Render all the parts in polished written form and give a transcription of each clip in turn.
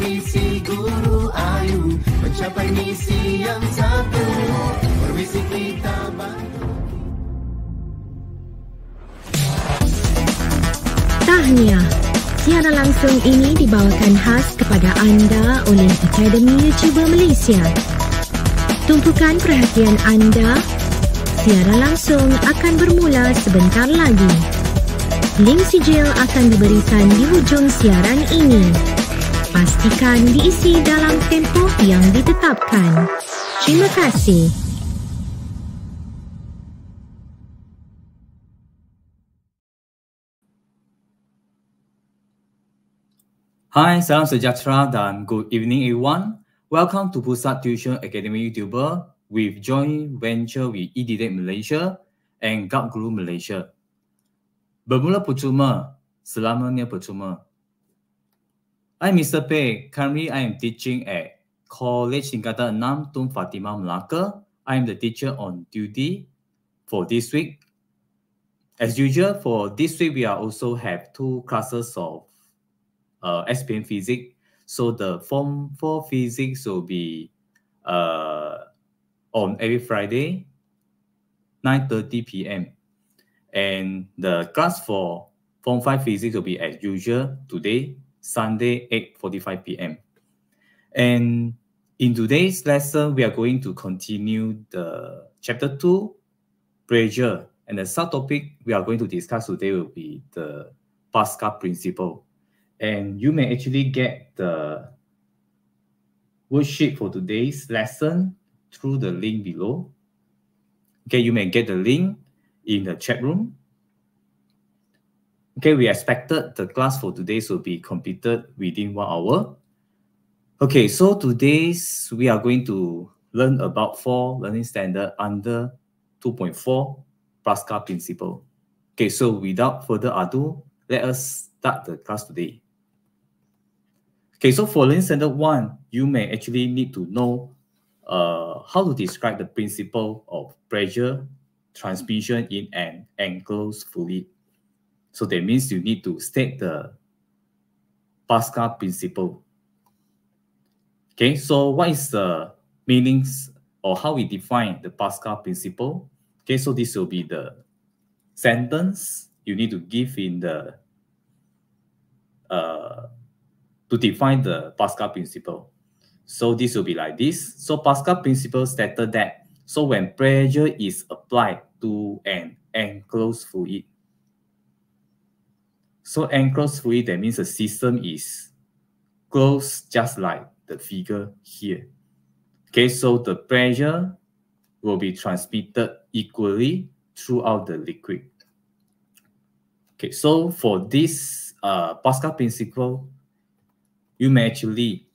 visi guru AYU mencapai misi yang satu, permisi kita bantu. Tahniah, siaran langsung ini dibawakan khas kepada anda oleh Akademi Youtuber Malaysia. Tumpukan perhatian anda, siaran langsung akan bermula sebentar lagi. Link sijil akan diberikan di hujung siaran ini. Pastikan diisi dalam tempoh yang ditetapkan. Terima kasih. Hi, salam sejahtera dan good evening everyone. Welcome to Pusat Tuisyen Akademi Youtuber with joint venture with eDidik Malaysia and Guide Guru Malaysia. Bermula percuma, selamanya percuma. I'm Mr. Peh. Currently, I am teaching at College Tingkatan 6 Tun Fatimah, Melaka. I am the teacher on duty for this week. As usual, for this week, we also have 2 classes of SPM Physics. So the Form 4 Physics will be on every Friday, 9:30 p.m. And the class for Form 5 Physics will be as usual today, Sunday, 8:45 p.m. And in today's lesson, we are going to continue the Chapter 2, Pressure. And the subtopic we are going to discuss today will be the Pascal's principle. And you may actually get the worksheet for today's lesson through the link below. Okay, you may get the link in the chat room. Okay, we expected the class for today will be completed within 1 hour. Okay, so today's we are going to learn about 4 learning standards under 2.4 Pascal's principle. Okay, so without further ado, let us start the class today. Okay, so for learning standard 1, you may actually need to know how to describe the principle of pressure transmission in an enclosed fluid. So that means you need to state the Pascal's principle. Okay, so what is the meanings or how we define the Pascal's principle? Okay, so this will be the sentence you need to give in the to define the Pascal's principle. So this will be like this. So Pascal's principle stated that so when pressure is applied to an enclosed fluid, so enclosed fluid, that means the system is closed just like the figure here. Okay, so the pressure will be transmitted equally throughout the liquid. Okay, so for this Pascal's principle, you may actually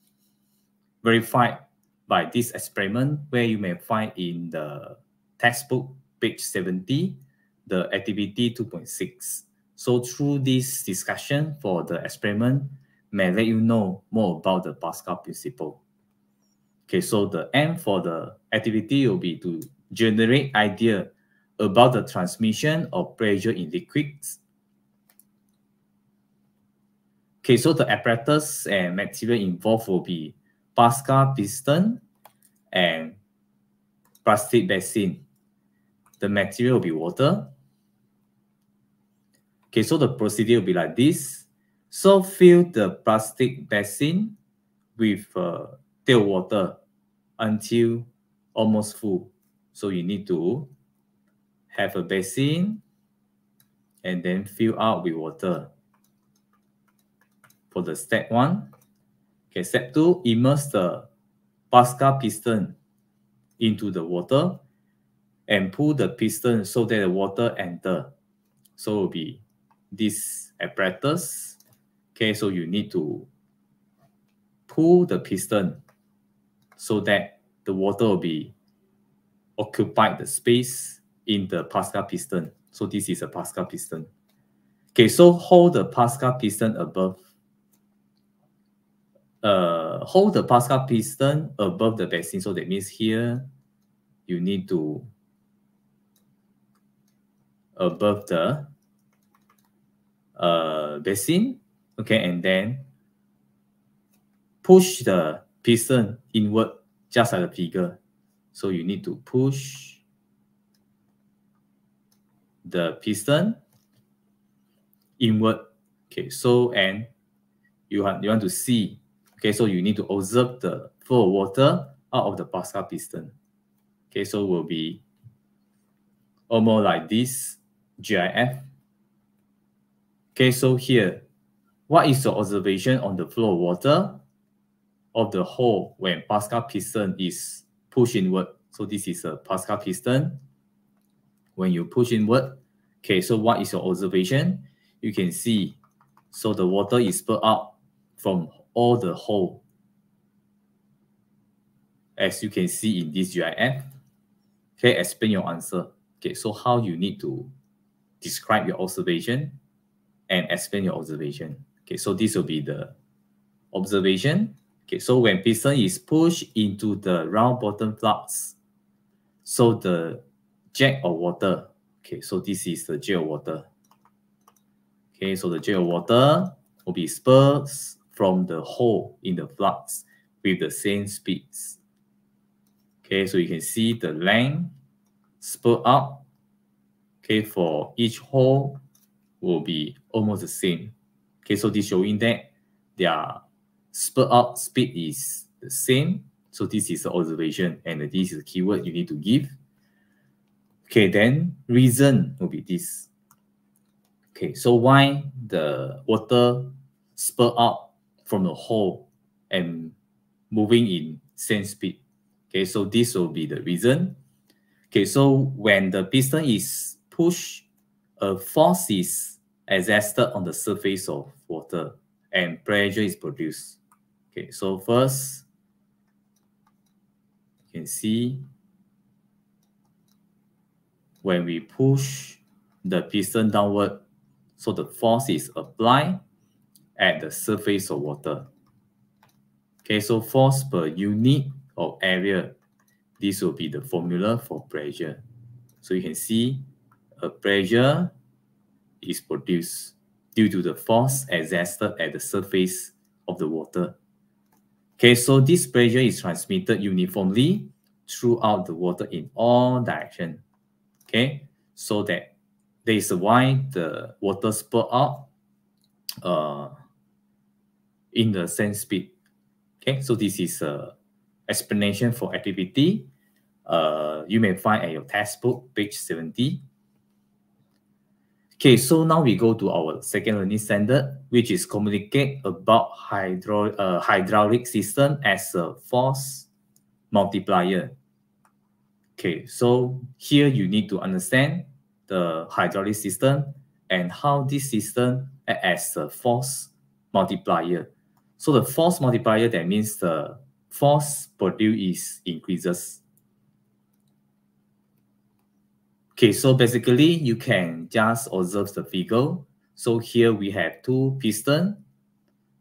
verify by this experiment where you may find in the textbook, page 70, the activity 2.6. So through this discussion for the experiment, may let you know more about the Pascal's principle. Okay, so the aim for the activity will be to generate idea about the transmission of pressure in liquids. Okay, so the apparatus and material involved will be Pascal's piston and plastic basin. The material will be water. Okay, so the procedure will be like this. So fill the plastic basin with tail water until almost full. So you need to have a basin and then fill out with water. For the step 1. Okay, step 2, immerse the Pascal's piston into the water and pull the piston so that the water enter. So it will be this apparatus. Okay, so you need to pull the piston so that the water will be occupied the space in the Pascal's piston. So this is a Pascal's piston. Okay, so hold the Pascal's piston above. Hold the Pascal's piston above the basin. So that means here you need to above the basin. Okay, and then push the piston inward, just like the figure. So you need to push the piston inward. Okay, so and you want to see. Okay, so you need to observe the flow of water out of the Pascal piston. Okay, so will be almost like this GIF. Okay, so here, what is your observation on the flow of water of the hole when Pascal piston is pushed inward? So this is a Pascal piston. When you push inward, okay, so what is your observation? You can see, so the water is spilled out from all the hole, as you can see in this GIF. Okay, explain your answer. Okay, so how you need to describe your observation and explain your observation. Okay, so this will be the observation. Okay, so when piston is pushed into the round bottom flux, so the jet of water, okay, so this is the jet of water. Okay, so the jet of water will be spurred from the hole in the flux with the same speeds. Okay, so you can see the length spurred out, okay, for each hole will be almost the same. Okay, so this showing that their spurred out speed is the same. So this is the observation, and this is the keyword you need to give. Okay, then reason will be this. Okay, so why the water spurred out from the hole and moving in same speed? Okay, so this will be the reason. Okay, so when the piston is pushed, a force is exerted on the surface of water and pressure is produced. Okay, so first, you can see when we push the piston downward, so the force is applied at the surface of water. Okay, so force per unit of area, this will be the formula for pressure. So you can see a pressure is produced due to the force exerted at the surface of the water. Okay, so this pressure is transmitted uniformly throughout the water in all directions. Okay, so that is why the water spurt out in the same speed. Okay, so this is a explanation for activity. You may find at your textbook, page 70. Okay, so now we go to our second learning standard, which is communicate about hydraulic system as a force multiplier. Okay, so here you need to understand the hydraulic system and how this system acts as a force multiplier. So the force multiplier, that means the force produced increases. Okay, so basically you can just observe the figure. So here we have two pistons.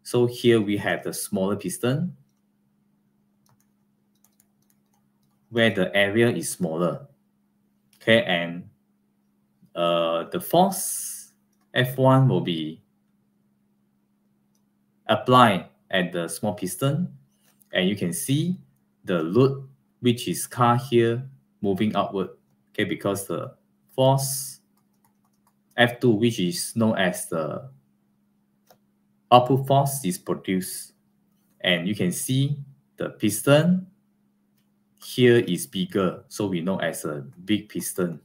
So here we have the smaller piston where the area is smaller. Okay, and the force F1 will be applied at the small piston, and you can see the load, which is car here, moving upward. Okay, because the force F2, which is known as the output force, is produced. And you can see the piston here is bigger, so we know as a big piston.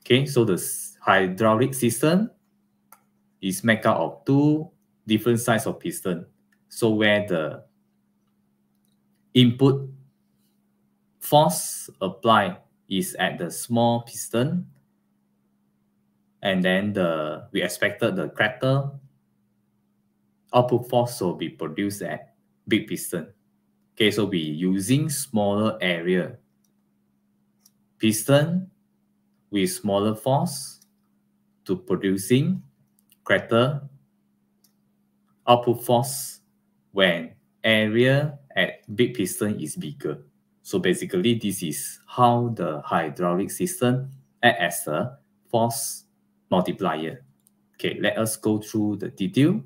Okay, so the hydraulic system is made up of two different size of piston. So where the input force applied is at the small piston, and then we expected the crater output force will be produced at big piston. Okay, so we using smaller area piston with smaller force to producing crater output force when area at big piston is bigger. So basically, this is how the hydraulic system acts as a force multiplier. Okay, let us go through the detail.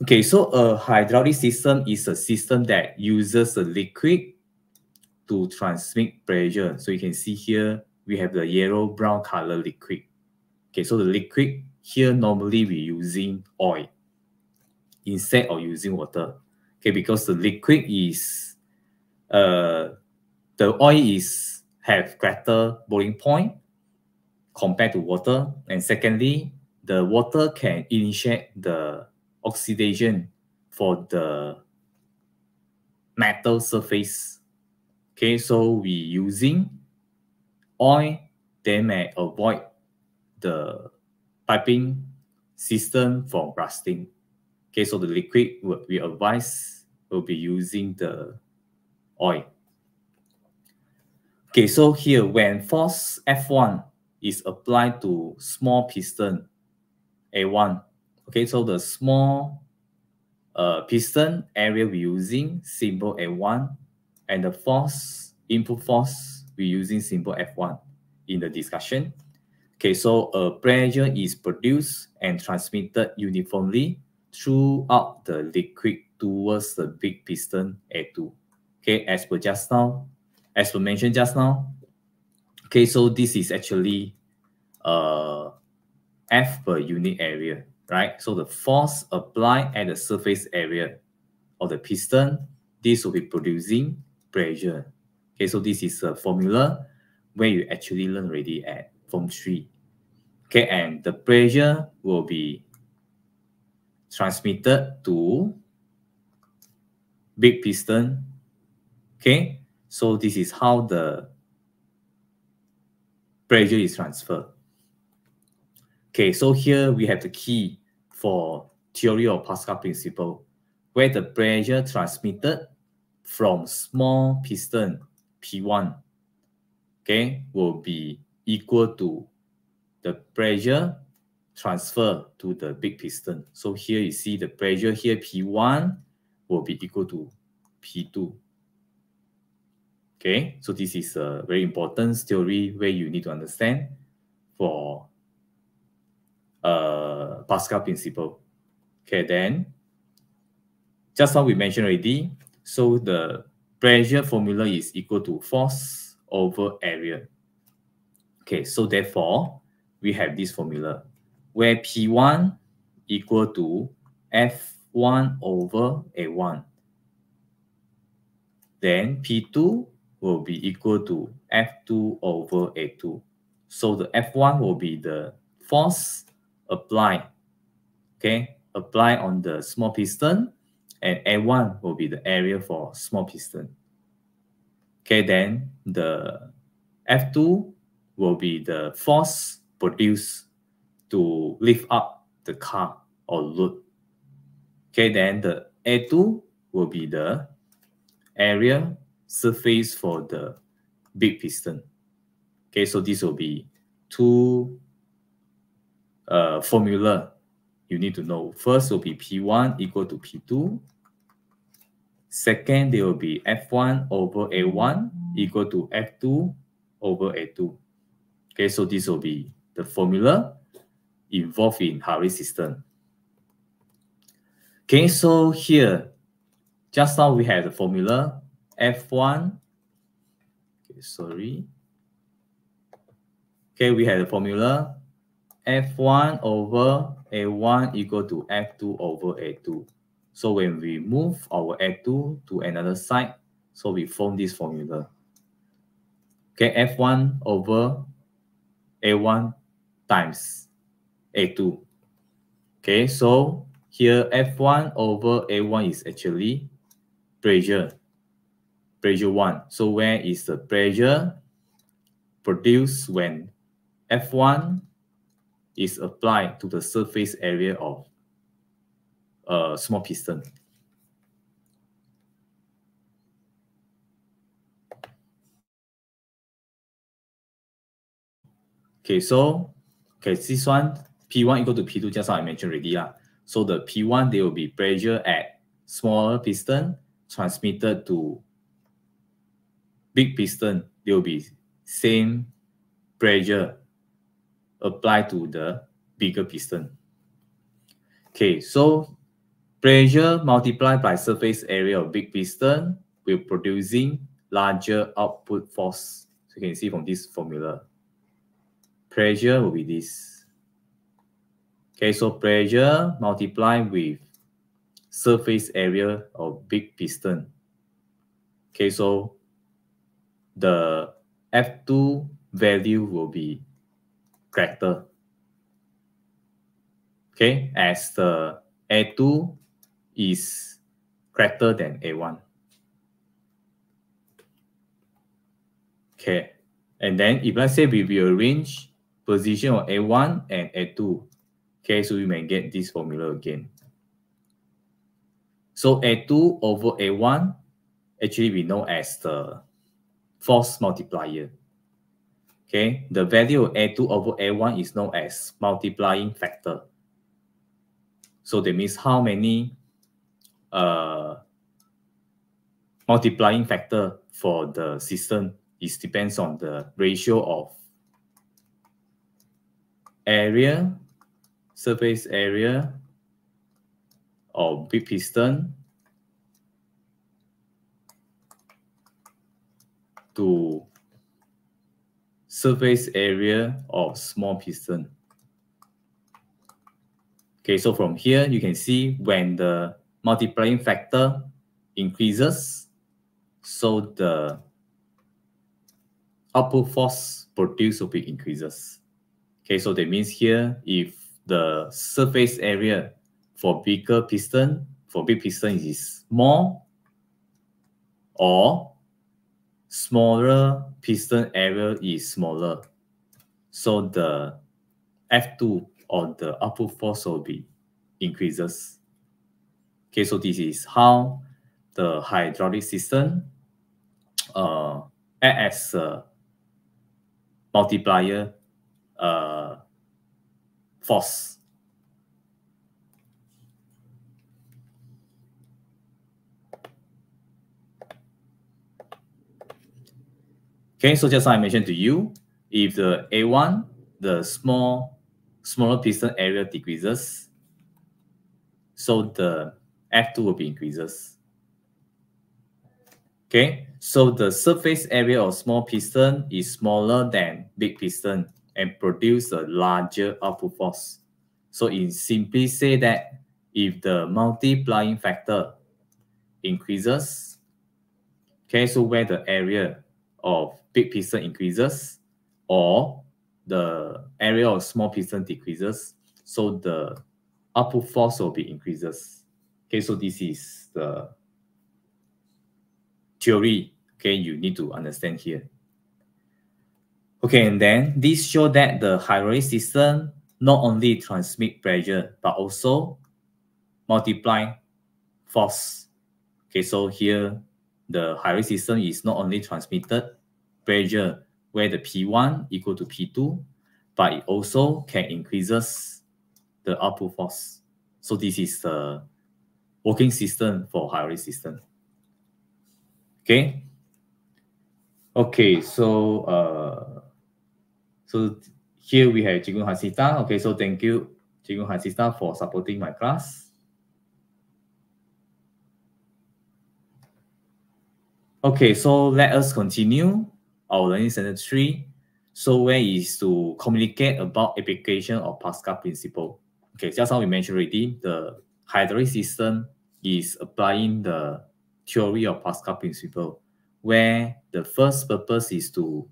Okay, so a hydraulic system is a system that uses a liquid to transmit pressure. So you can see here, we have the yellow-brown color liquid. Okay, so the liquid here, normally we're using oil instead of using water. Okay, because the liquid is, the oil have greater boiling point compared to water. And secondly, the water can initiate the oxidation for the metal surface. Okay, so we using oil, they may avoid the piping system from rusting. Okay, so the liquid we advise will be using the oil. Okay, so here when force F1 is applied to small piston A1, okay, so the small piston area we're using symbol A1, and the force, input force, we're using symbol F1 in the discussion. Okay, so a pressure is produced and transmitted uniformly throughout the liquid towards the big piston A2. Okay, as per mentioned just now. Okay, so this is actually F per unit area, right? So the force applied at the surface area of the piston, this will be producing pressure. Okay, so this is a formula where you actually learn already at Form 3. Okay, and the pressure will be transmitted to big piston. Okay, so this is how the pressure is transferred. Okay, so here we have the key for theory of Pascal's principle, where the pressure transmitted from small piston P1, okay, will be equal to the pressure transfer to the big piston. So here you see the pressure here P1 will be equal to P2. Okay, so this is a very important theory where you need to understand for Pascal's principle. Okay, then just how we mentioned already, so the pressure formula is equal to force over area. Okay, so therefore we have this formula where P1 equal to F1 over A1. Then P2 will be equal to F2 over A2. So the F1 will be the force applied, okay, apply on the small piston, and A1 will be the area for small piston. Okay, then the F2 will be the force produced to lift up the car or load. Okay, then the A2 will be the area surface for the big piston. Okay, so this will be two formula you need to know. First will be P1 equal to P2. Second, there will be F1 over A1 equal to F2 over A2. Okay, so this will be the formula involved in hydraulic system. Okay, so here, just now we have the formula F1. Okay, sorry. Okay, we have the formula F1 over A1 equal to F2 over A2. So when we move our A2 to another side, so we form this formula. Okay, F1 over A1 times A2. Okay, so here F1 over A1 is actually pressure 1. So where is the pressure produced when F1 is applied to the surface area of a small piston? Okay, so this one P1 equal to P2, just how I mentioned already. So the P1, there will be pressure at smaller piston transmitted to big piston. There will be same pressure applied to the bigger piston. Okay, so Pressure multiplied by surface area of big piston will producing larger output force. So you can see from this formula. Pressure will be this. Okay, so pressure multiplied with surface area of big piston. Okay, so the F2 value will be greater. Okay, as the A2 is greater than A1. Okay, and then if let's say we rearrange position of A1 and A2, okay, so we may get this formula again. So A2 over A1 actually we know as the force multiplier. Okay, the value of A2 over A1 is known as multiplying factor. So that means how many multiplying factor for the system is depends on the ratio of area, surface area of big piston to surface area of small piston. Okay, so from here you can see when the multiplying factor increases, so the output force produced will be increases. Okay, so that means here if the surface area for bigger piston, for big piston is more, or smaller piston area is smaller, so the F2 or the output force will be increases. Okay, so this is how the hydraulic system act as a multiplier force. Okay, so just like I mentioned to you, if the A1, the smaller piston area decreases, so the F2 will be increases. Okay, so the surface area of small piston is smaller than big piston and produce a larger output force. So it simply say that if the multiplying factor increases, okay, so where the area of big piston increases or the area of small piston decreases, so the output force will be increases. Okay, so this is the theory, okay, you need to understand here. Okay, and then this show that the hydraulic system not only transmit pressure but also multiply force. Okay, so here the hydraulic system is not only transmitted pressure where the P1 equal to P2, but it also can increases the output force. So this is the working system for hydraulic system. Okay. Okay, so here we have Cikgu Hasnitah. Okay, so thank you, Cikgu Hasnitah, for supporting my class. Okay, so let us continue our learning standard 3. So where is to communicate about application of Pascal's principle. Okay, just how we mentioned already, the hydraulic system is applying the theory of Pascal's principle, where the first purpose is to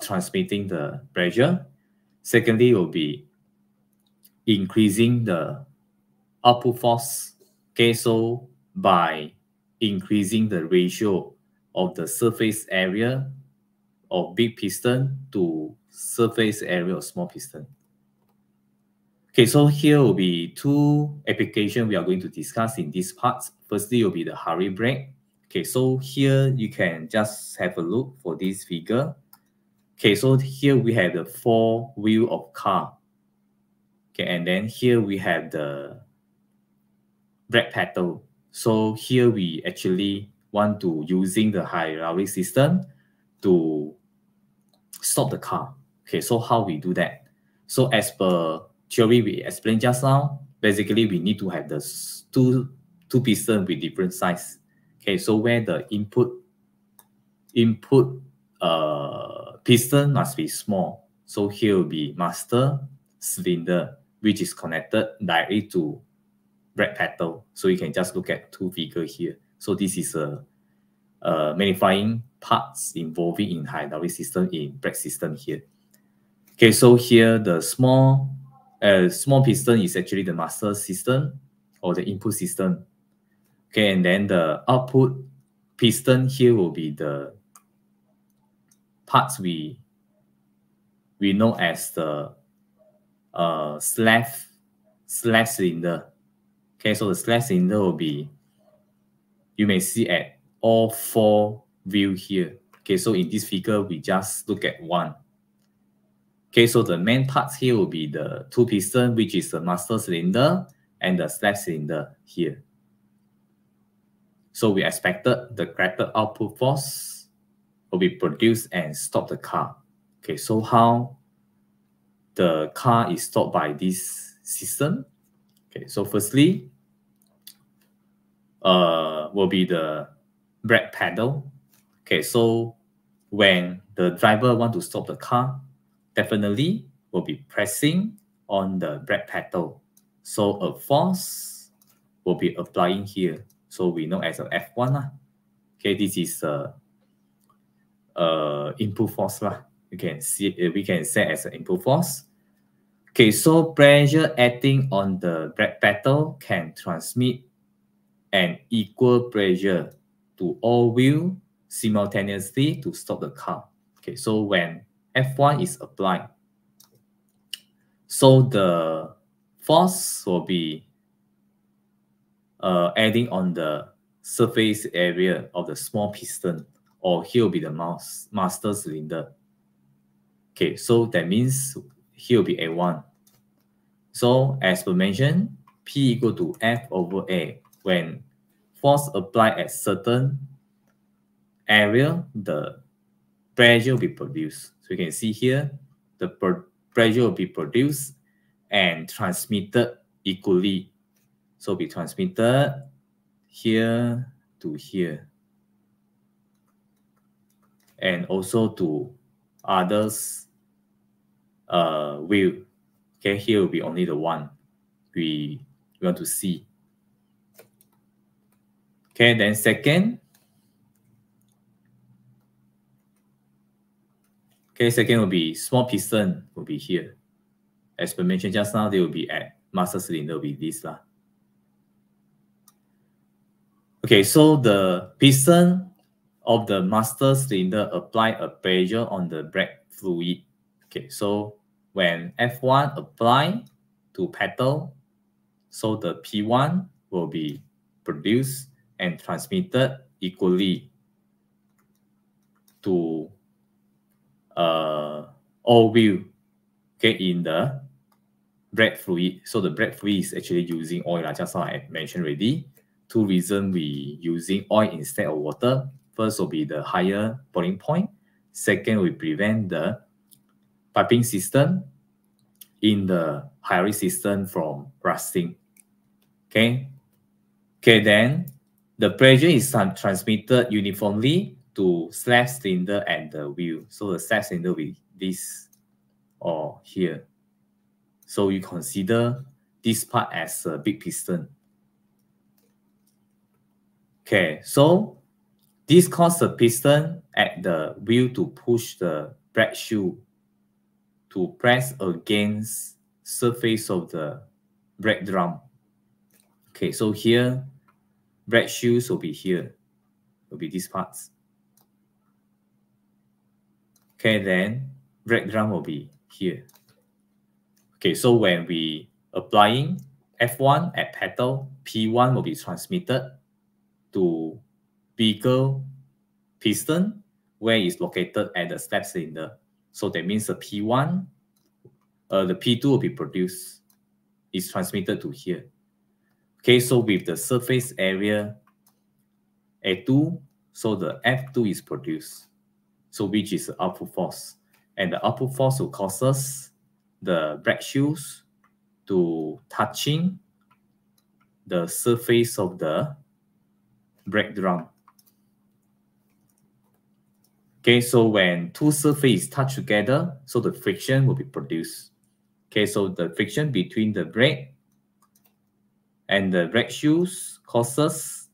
transmitting the pressure. Secondly, will be increasing the output force. Okay, so by increasing the ratio of the surface area of big piston to surface area of small piston. Okay, so here will be two applications we are going to discuss in this part. Firstly, will be the hurry brake. Okay, so here you can just have a look for this figure. Okay, so here we have the 4 wheel of car. Okay, and then here we have the brake pedal. So here we actually want to using the hydraulic system to stop the car. Okay, so how we do that? So as per theory we explained just now, basically we need to have the two pistons with different size. Okay, so where the input piston must be small. So here will be master cylinder, which is connected directly to brake pedal. So you can just look at two figures here. So this is a magnifying parts involving in hydraulic system in brake system here. Okay, so here the small piston is actually the master system or the input system. Okay, and then the output piston here will be the parts we know as the slab cylinder. Okay, so the slab cylinder will be, you may see at all four views here. Okay, so in this figure, we just look at one. Okay, so the main parts here will be the two piston, which is the master cylinder and the slab cylinder here. So we expected the corrected output force will be produced and stop the car. Okay, so how the car is stopped by this system? Okay, so firstly, will be the brake pedal. Okay, so when the driver want to stop the car, definitely will be pressing on the brake pedal. So a force will be applying here. So we know as a F1. Okay, this is input force. You can see we can say as an input force. Okay, so pressure acting on the brake pedal can transmit an equal pressure to all wheels simultaneously to stop the car. Okay, so when F1 is applied, so the force will be adding on the surface area of the small piston, or here will be the master cylinder. Okay, so that means here will be A1. So as per mentioned, P equal to F over A. When force applied at certain area, the pressure will be produced. So you can see here, the pressure will be produced and transmitted equally. So be transmitted here to here, and also to others wheel. Okay, here will be only the one we want to see. Okay, then second. Okay, second will be small piston will be here. As we mentioned just now, they will be at master cylinder will be this lah. Okay, so the piston of the master cylinder apply a pressure on the brake fluid. Okay, so when F1 apply to pedal, so the P1 will be produced and transmitted equally to all wheel, okay, in the brake fluid. So the brake fluid is actually using oil, just how I mentioned already. Two reasons we using oil instead of water. First will be the higher boiling point. Second, we prevent the piping system in the hydraulic system from rusting. Okay. Okay, then the pressure is transmitted uniformly to slab cylinder and the wheel. So the slab cylinder will be this or here. So you consider this part as a big piston. Okay, so this causes the piston at the wheel to push the brake shoe to press against surface of the brake drum. Okay, so here, brake shoes will be here, will be these parts. Okay, then brake drum will be here. Okay, so when we applying F1 at pedal, P1 will be transmitted to bigger piston where it's located at the slab cylinder. So that means the P1, the P2 will be produced, is transmitted to here. Okay, so with the surface area A2, so the F2 is produced, so which is the output force. And the output force will cause us the brake shoes to touching the surface of the brake drum. Okay, so when two surfaces touch together, so the friction will be produced. Okay, so the friction between the brake and the brake shoes causes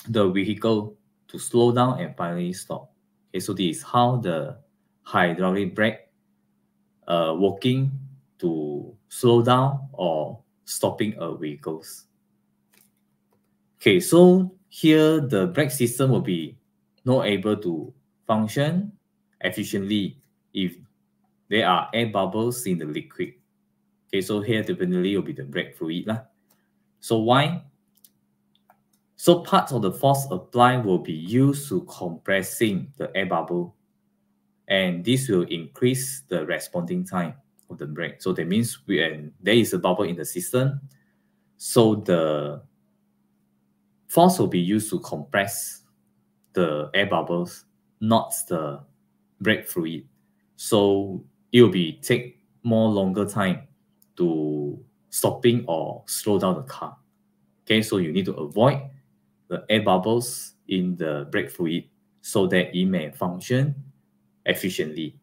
the vehicle to slow down and finally stop. Okay, so this is how the hydraulic brake working to slow down or stopping a vehicles. Okay, so here the brake system will be not able to function efficiently if there are air bubbles in the liquid. Okay, so here definitely will be the brake fluid lah. So why? So parts of the force applied will be used to compressing the air bubble, and this will increase the responding time of the brake. So that means when there is a bubble in the system, so the force will be used to compress the air bubbles, not the brake fluid. So it will be take more longer time to stopping or slow down the car. Okay, so you need to avoid the air bubbles in the brake fluid so that it may function efficiently.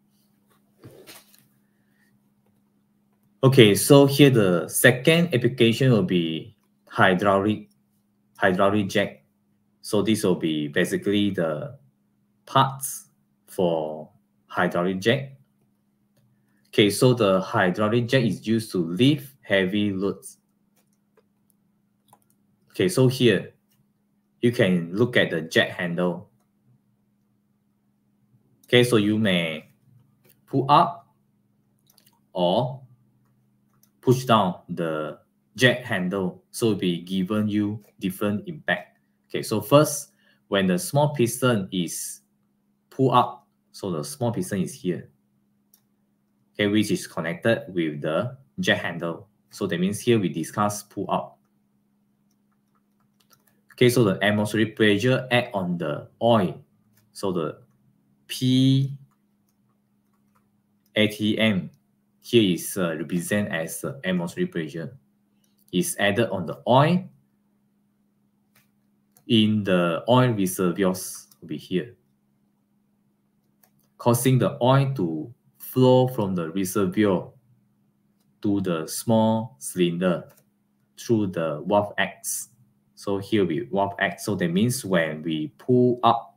Okay, so here the second application will be hydraulic jack. So this will be basically the parts for hydraulic jack. Okay, so the hydraulic jack is used to lift heavy loads. Okay, so here you can look at the jack handle. Okay, so you may pull up or push down the jack handle, so it will be given you different impact. Okay, so first, when the small piston is pulled up, so the small piston is here, okay, which is connected with the jack handle. So that means here we discuss pull up. Okay, so the atmospheric pressure act on the oil. So the PATM here is represent as the atmospheric pressure. Is added on the oil in the oil reservoirs will be here, causing the oil to flow from the reservoir to the small cylinder through the valve X. So here we valve X. So that means when we pull up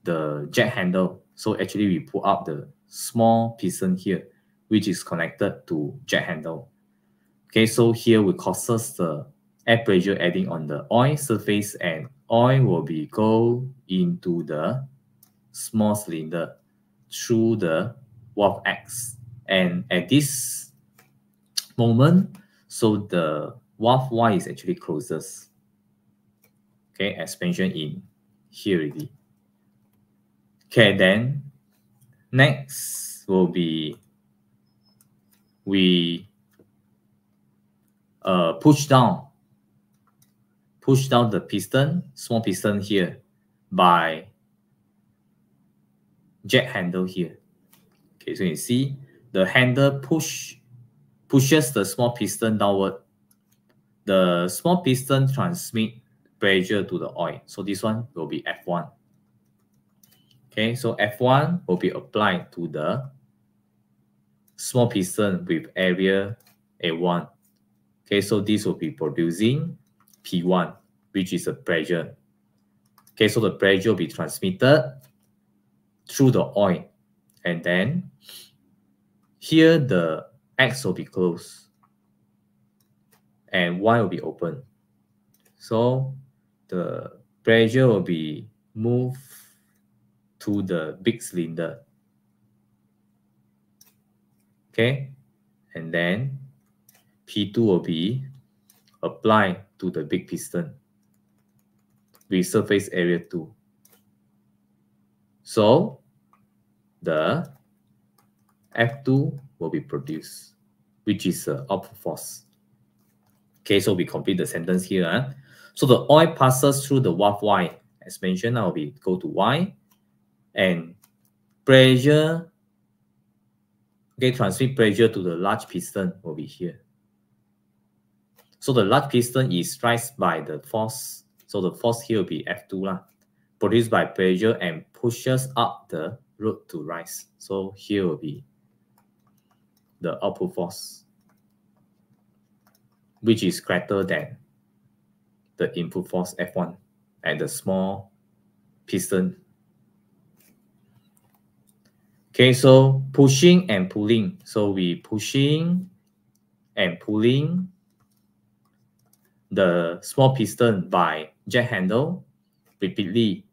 the jack handle, so actually we pull up the small piston here, which is connected to jack handle. Okay, so here we causes the air pressure adding on the oil surface, and oil will be go into the small cylinder through the valve X. And at this moment, so the valve Y is actually closes. Okay, as mentioned in here already. Okay, then next will be we push down the piston, small piston here, by jack handle here. Okay, so you see the handle pushes the small piston downward. The small piston transmit pressure to the oil. So this one will be F1. Okay, so F1 will be applied to the small piston with area A1. Okay, so this will be producing P1, which is a pressure. Okay, so the pressure will be transmitted through the oil. And then here the X will be closed and Y will be open. So the pressure will be moved to the big cylinder. Okay, and then P2 will be applied to the big piston with surface area 2. So the F2 will be produced, which is the output force. Okay, so we complete the sentence here. So the oil passes through the valve Y. As mentioned, now we go to Y. And pressure, okay, transmit pressure to the large piston will be here. So the large piston is raised by the force. So the force here will be F2 lah, produced by pressure and pushes up the rod to rise. So here will be the output force, which is greater than the input force F1 at the small piston. Okay, so pushing and pulling. So we pushing and pulling the small piston by jack handle repeatedly.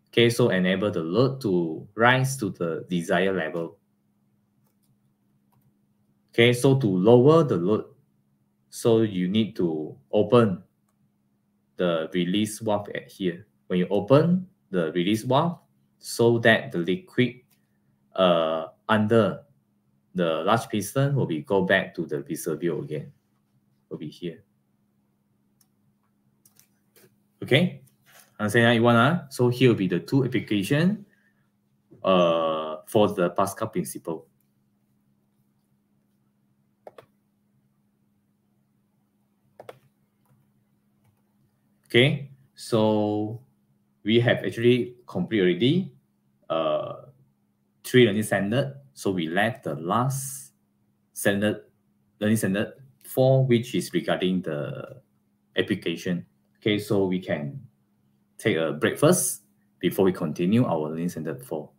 Okay, so enable the load to rise to the desired level. Okay, so to lower the load, so you need to open the release valve at here. When you open the release valve, so that the liquid under the large piston will be go back to the reservoir again. Will be here. Okay, understand everyone? So here will be the two application for the Pascal principle. Okay, so we have actually complete already 3 learning standard. So we left the last standard, learning standard 4, which is regarding the application. Okay, so we can take a break first before we continue our learning standard 4.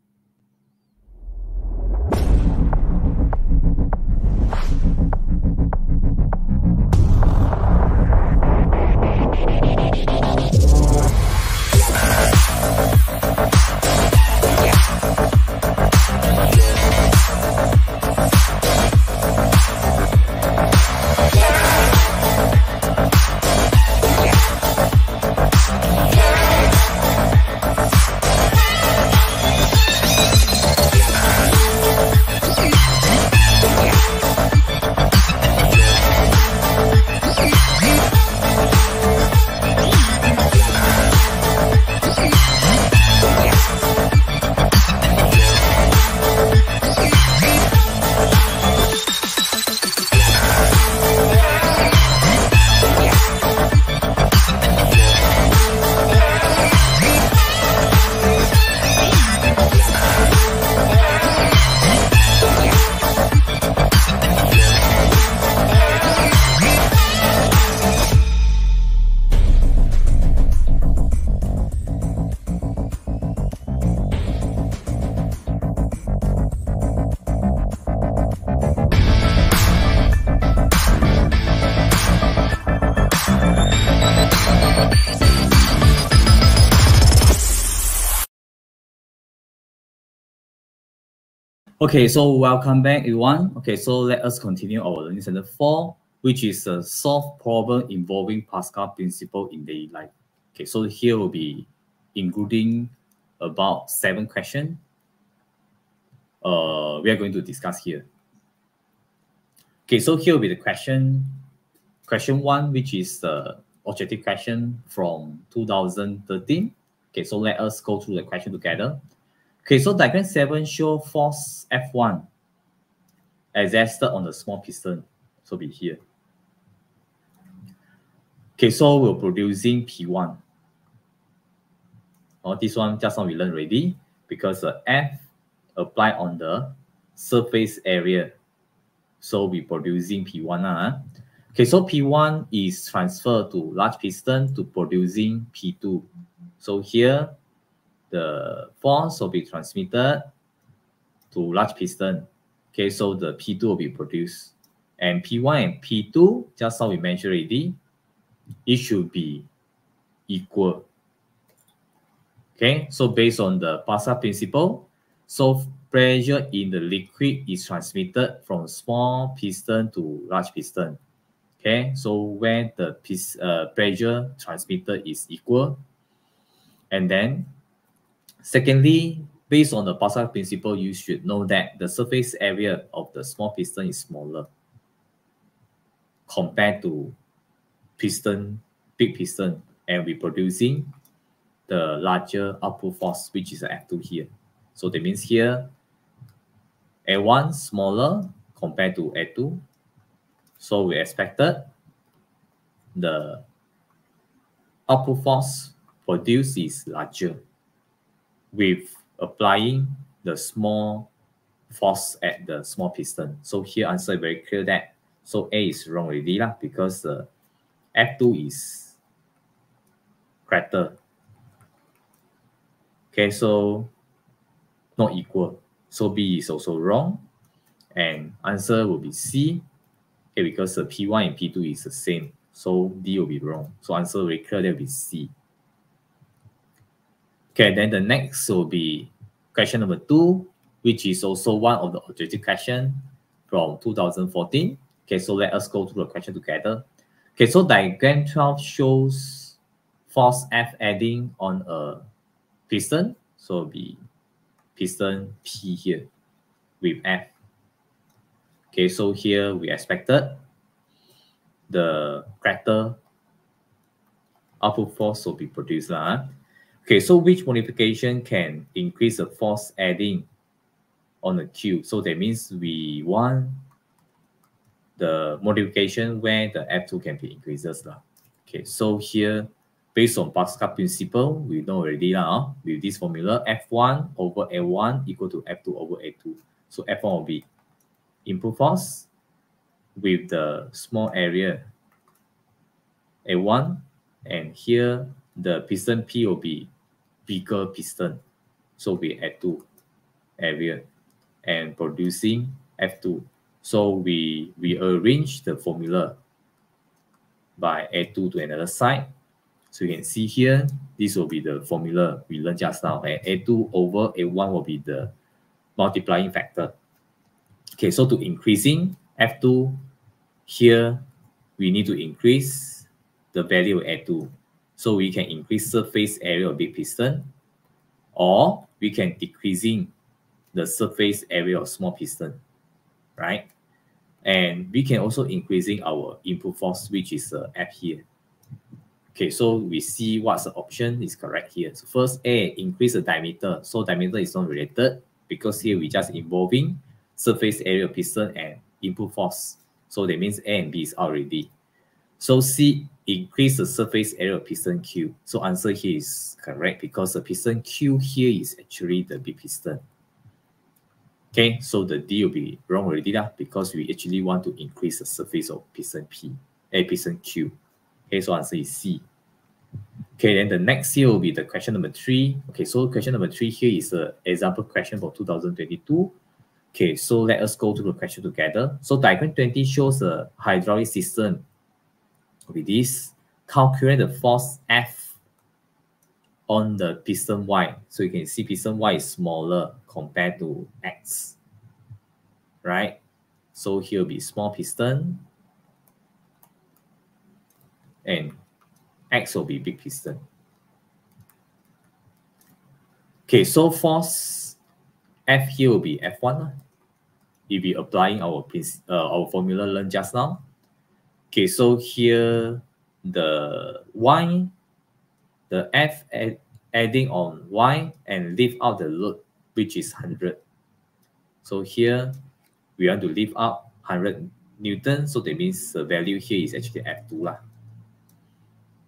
Okay, so welcome back everyone. Okay, so let us continue our learning standard 4, which is a solve problem involving Pascal principle in daily life. Okay, so here will be including about 7 questions. We are going to discuss here. Okay, so here will be the question 1, which is the objective question from 2013. Okay, so let us go through the question together. Okay, so diagram 7 show force F1 exerted on the small piston. So be here. Okay, so we're producing P1. This one just now we learned already, because F apply on the surface area. So we're producing P1. Okay, so P1 is transferred to large piston to producing P2. So here, the force will be transmitted to large piston. Okay, so the P2 will be produced. And P1 and P2, just how we mentioned already, it should be equal. Okay, so based on the Pascal principle, so pressure in the liquid is transmitted from small piston to large piston. Okay, so when the pressure transmitted is equal, and then secondly, based on the Pascal principle, you should know that the surface area of the small piston is smaller compared to big piston, and we're producing the larger output force, which is F2 here. So that means here, A1 smaller compared to A2. So we expected the output force produced is larger with applying the small force at the small piston. So here answer very clear that. So A is wrong already lah, because the F2 is greater. Okay, so not equal. So B is also wrong. And answer will be C. Okay, because the P1 and P2 is the same. So D will be wrong. So answer very clear, that will be C. Okay, then the next will be question number 2, which is also one of the objective question from 2014. Okay, so let us go through the question together. Okay, so diagram 12 shows force F adding on a piston. So it'll be piston P here with F. Okay, so here we expected the greater output force will be produced. Okay, so which modification can increase the force adding on the Q? So that means we want the modification where the F2 can be increases. Okay, so here, based on Pascal's principle, we know already with this formula, F1 over A1 equal to F2 over A2. So F1 will be input force with the small area A1, and here the piston P will be bigger piston, so we add 2 area and producing F2. So we rearrange the formula by A2 to another side. So you can see here, this will be the formula we learned just now, and A2 over A1 will be the multiplying factor. Okay, so to increasing F2, here we need to increase the value of A2. So we can increase surface area of big piston, or we can decreasing the surface area of small piston, right? And we can also increasing our input force, which is F here. Okay, so we see what's the option is correct here. So first, A, increase the diameter. So diameter is not related because here we just involving surface area of piston and input force. So that means A and B is already. So C, increase the surface area of piston Q. So answer here is correct because the piston Q here is actually the big piston. Okay, so the D will be wrong already because we actually want to increase the surface of piston piston Q. Okay, so answer is C. Okay, then the next here will be the question number 3. Okay, so question number 3 here is an example question for 2022. Okay, so let us go to the question together. So diagram 20 shows a hydraulic system with this. Calculate the force F on the piston Y. So you can see piston Y is smaller compared to X, right? So here will be small piston and X will be big piston. Okay, so force F here will be F1. We'll be applying our formula learned just now. Okay, so here the Y, the F adding on Y and leave out the load, which is 100. So here we want to leave out 100 Newton. So that means the value here is actually F2 .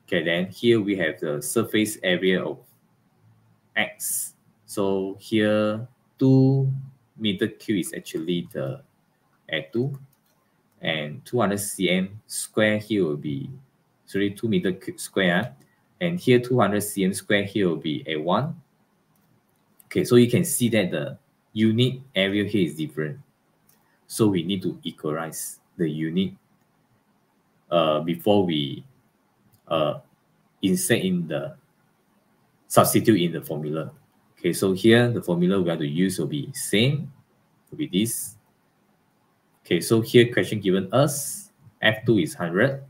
Okay, then here we have the surface area of X. So here 2 meter cube is actually the A2, and 200 cm square here will be 2 meter cube square, and here 200 cm square here will be A1. Okay, so you can see that the unit area here is different. So we need to equalize the unit before we substitute in the formula. Okay, so here the formula we have to use will be same, will be this. Okay, so here question given us, F2 is 100,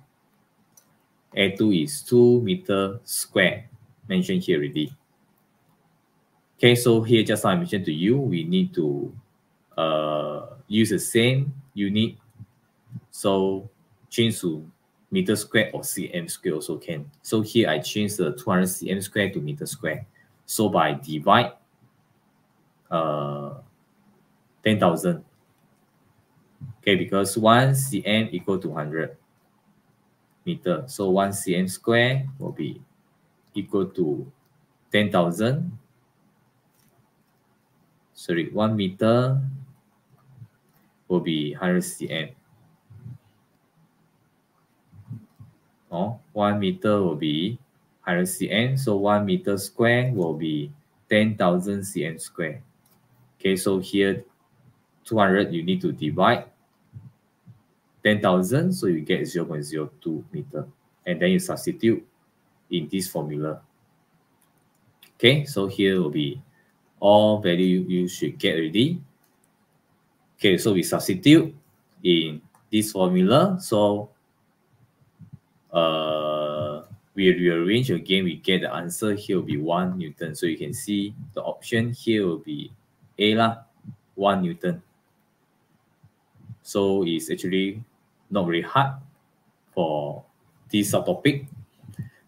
A2 is 2 meter square, mentioned here already. Okay, so here just now I mentioned to you, we need to use the same unit. So change to meter square or cm square also can. So here I change the 200 cm square to meter square. So by divide 10,000. Okay, because 1 cm equal to 100. meter. So 1 cm square will be equal to 10,000. Sorry, 1 meter will be 100 cm. Oh, 1 meter will be 100 cm. So 1 meter square will be 10,000 cm square. Okay, so here 200 you need to divide 10,000, so you get 0.02 meter. And then you substitute in this formula. Okay, so here will be all value you should get already. Okay, so we substitute in this formula. So we rearrange again, we get the answer here will be 1 Newton. So you can see the option here will be A lah, 1 Newton. So it's actually not very hard for this subtopic.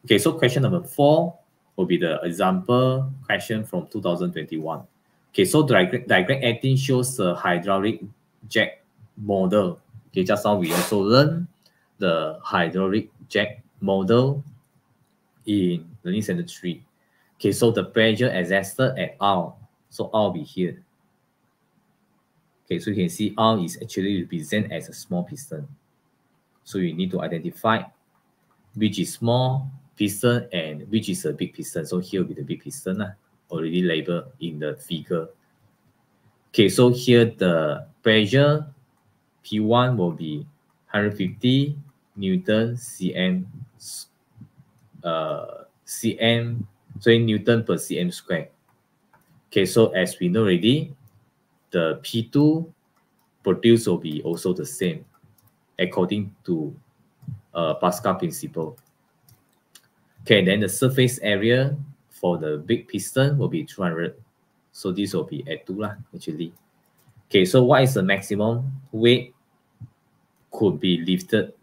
Okay, so question number 4 will be the example question from 2021. Okay, so diagram 18 shows the hydraulic jack model. Okay, just now we also learned the hydraulic jack model in learning center 3. Okay, so the pressure exerted at R. So R will be here. Okay, so you can see R is actually represented as a small piston. So you need to identify which is small piston and which is a big piston. So here will be the big piston, already labeled in the figure. Okay, so here the pressure P1 will be 150 Newton cm Newton per cm square. Okay, so as we know already, the P2 produced will be also the same according to Pascal's principle. Okay, then the surface area for the big piston will be 200. So this will be at 2 lah, actually. Okay, so what is the maximum weight could be lifted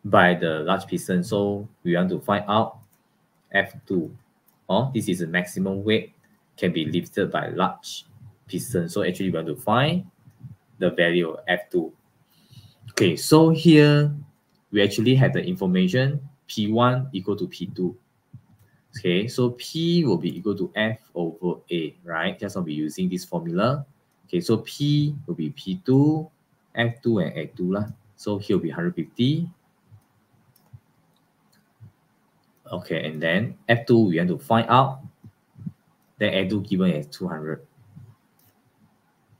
by the large piston? So we want to find out F2. This is the maximum weight can be lifted by large piston. So actually we want to find the value of F2. Okay, so here we actually have the information P1 equal to P2. Okay, so P will be equal to F over A, right? Just now we're using this formula. Okay, so P will be P2, F2 and A2 lah. So here will be 150. Okay, and then F2 we want to find out. Then A2 given as 200.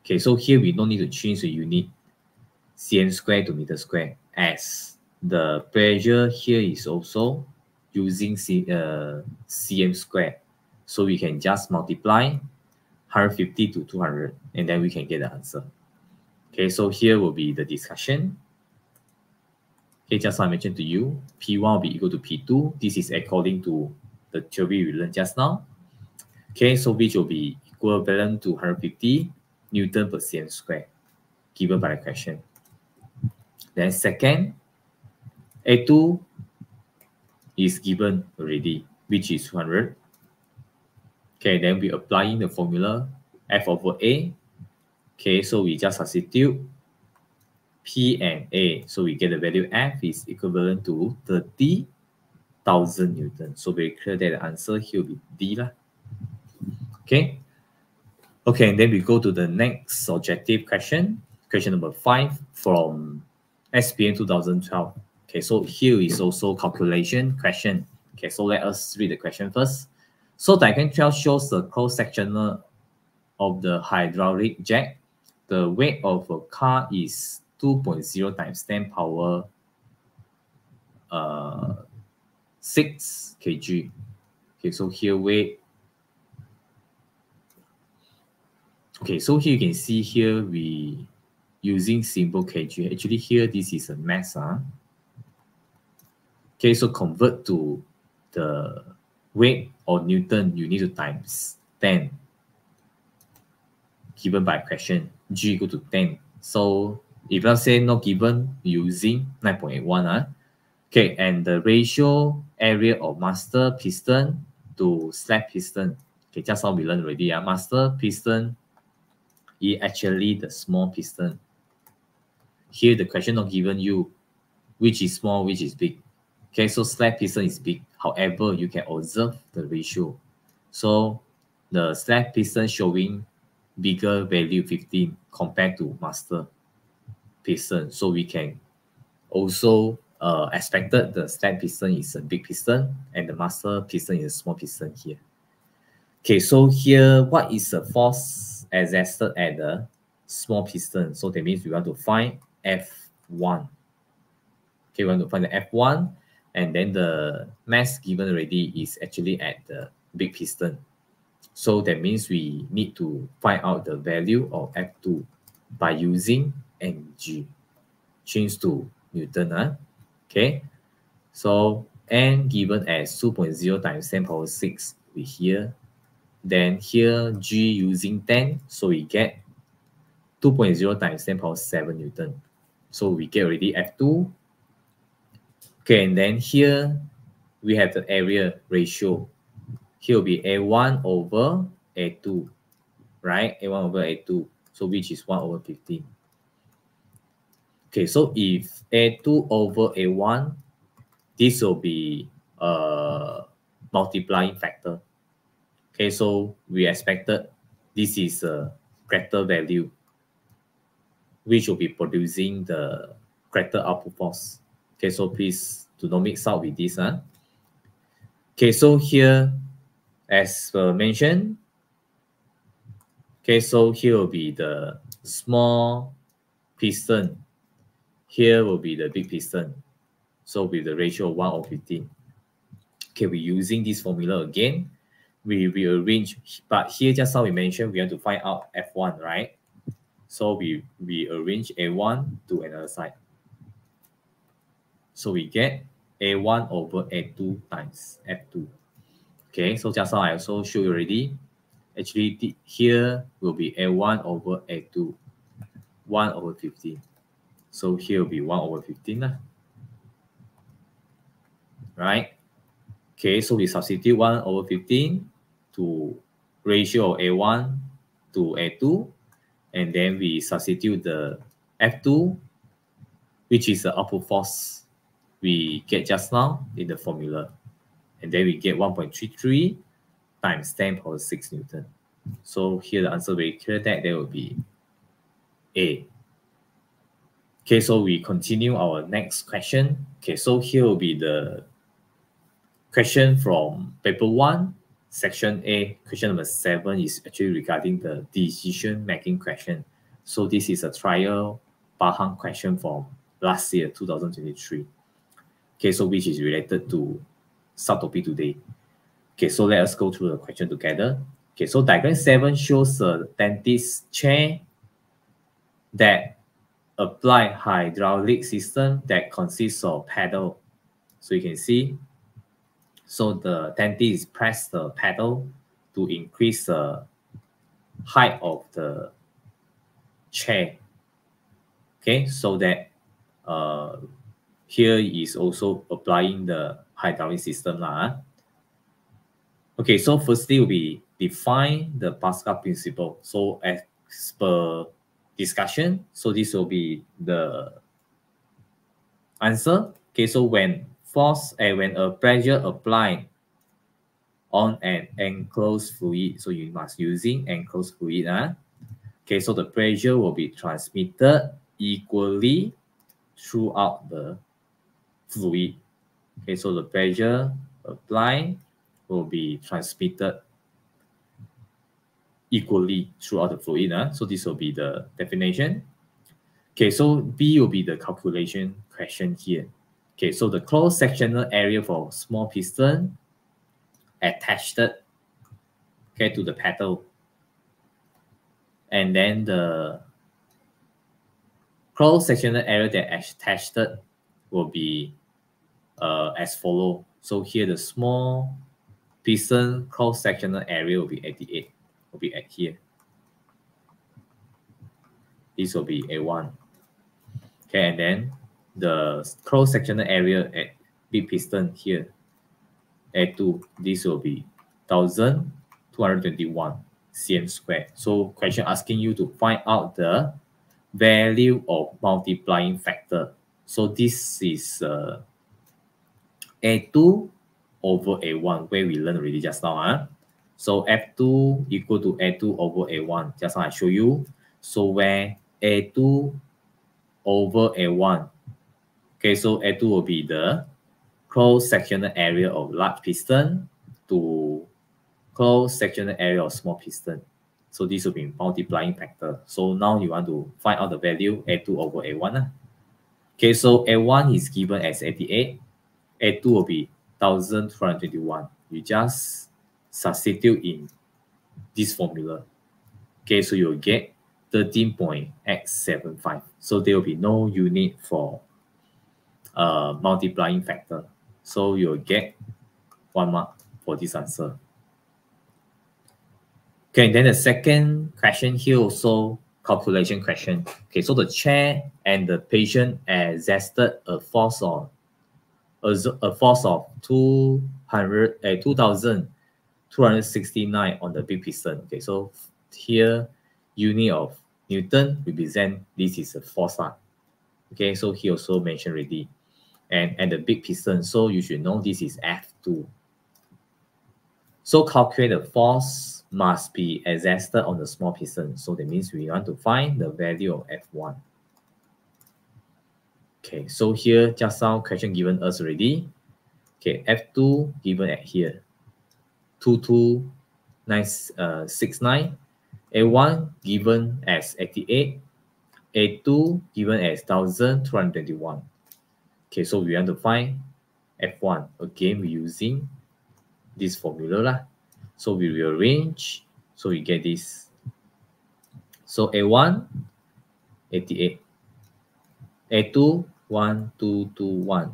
Okay, so here we don't need to change the unit cm square to meter square, as the pressure here is also using cm square. So we can just multiply 150 to 200 and then we can get the answer. Okay, so here will be the discussion. Okay, just like I mentioned to you, P1 will be equal to P2. This is according to the theory we learned just now. Okay, so which will be equivalent to 150 Newton per cm square, given by the question. Then second, A2 is given already, which is 200. Okay, then we applying the formula F over A. Okay, so we just substitute P and A. So we get the value F is equivalent to 30,000 Newton. So very clear that the answer here will be D lah. Okay. Okay, and then we go to the next objective question. Question number 5 from SPM 2012. Okay, so here is also calculation question. Okay, so let us read the question first. So diagram 12 shows the cross-sectional of the hydraulic jack. The weight of a car is 2.0 times 10 power 6 kg. Okay, so here weight. Okay, so here you can see here we using symbol kg. Actually here this is a mass. Okay, so convert to the weight or Newton, you need to times 10. Given by question, G equal to 10. So if let's say not given, using 9.81. Okay, and the ratio area of master piston to slack piston. Okay, just how we learned already. Master piston is actually the small piston. Here the question not given you which is small, which is big. Okay, so slack piston is big. However, you can observe the ratio. So the slack piston showing bigger value 15 compared to master piston. So we can also expected the slack piston is a big piston and the master piston is a small piston here. Okay, so here, what is the force exerted at the small piston? So that means we want to find F1. Okay, we want to find the F1, and then the mass given already is actually at the big piston. So that means we need to find out the value of F2 by using mg. Change to Newton. Okay, so n given as 2.0 times 10 power 6 we here. Then here g using 10, so we get 2.0 times 10 power 7 Newton. So we get already F2. Okay, and then here we have the area ratio. Here will be A1 over A2, right? A1 over A2, so which is 1 over 15. Okay, so if A2 over A1, this will be a multiplying factor. Okay, so we expected this is a corrector value, which will be producing the corrector output force. Okay, so please do not mix up with this. Okay, so here, as mentioned, okay, so here will be the small piston. Here will be the big piston. So with the ratio of 1 over 15. Okay, we're using this formula again. We rearrange, but here just now we mentioned we have to find out F1, right? So we arrange A1 to another side. So we get A1 over A2 times F2. Okay, so just now I also showed you already. Actually, here will be A1 over A2, 1 over 15. So here will be 1 over 15. Right? Okay, so we substitute 1 over 15 to ratio of A1 to A2. And then we substitute the F2, which is the output force we get just now in the formula. And then we get 1.33 times 10 power 6 Newton. So here the answer very clear that there will be A. Okay, so we continue our next question. Okay, so here will be the question from paper 1, section A. Question number 7 is actually regarding the decision-making question. So this is a trial Pahang question from last year, 2023. Okay, so which is related to subtopic today. Okay, so let us go through the question together. Okay, so diagram 7 shows a dentist chair that apply hydraulic system that consists of pedal. So you can see, so the dentist press the pedal to increase the height of the chair. Okay, so that here is also applying the hydraulic system. Okay, so firstly we define the Pascal's principle. So as per discussion, so this will be the answer. Okay, so when force and when a pressure applied on an enclosed fluid, so you must using enclosed fluid. Okay, so the pressure will be transmitted equally throughout the fluid. Okay, so the pressure applied will be transmitted equally throughout the fluid. So this will be the definition. Okay, so B will be the calculation question here. Okay, so the closed sectional area for small piston attached, okay, to the pedal. And then the closed sectional area that attached will be as follow. So here the small piston closed sectional area will be 88, will be at here. This will be A1. Okay, and then the closed sectional area at big piston here, A2, this will be 1221 cm squared. So question asking you to find out the value of multiplying factor. So this is A2 over A1, where we learned already just now. So F2 equal to A2 over A1, just now I show you. So where A2 over A1, okay, so A2 will be the cross-sectional area of large piston to cross-sectional area of small piston. So this will be multiplying factor. So now you want to find out the value A2 over A1. Okay, so A1 is given as 88. A2 will be 1221. You just substitute in this formula. Okay, so you'll get 13.x75. So there will be no unit for multiplying factor. So you'll get 1 mark for this answer. Okay, then the second question here also calculation question. Okay, so the chair and the patient exerted a force of 2,269 on the big piston. Okay, so here unit of Newton represent this is a force. Okay, so he also mentioned already. And the big piston, so you should know this is F2. So calculate the force must be exerted on the small piston. So that means we want to find the value of F1. Okay, so here just now question given us already. Okay, F2 given at here, 22969. A1 given as 88. A2 given as 1221. Okay, so we want to find F1. Again, we're using this formula. So we rearrange. So we get this. So A1, 88. A2, 1221.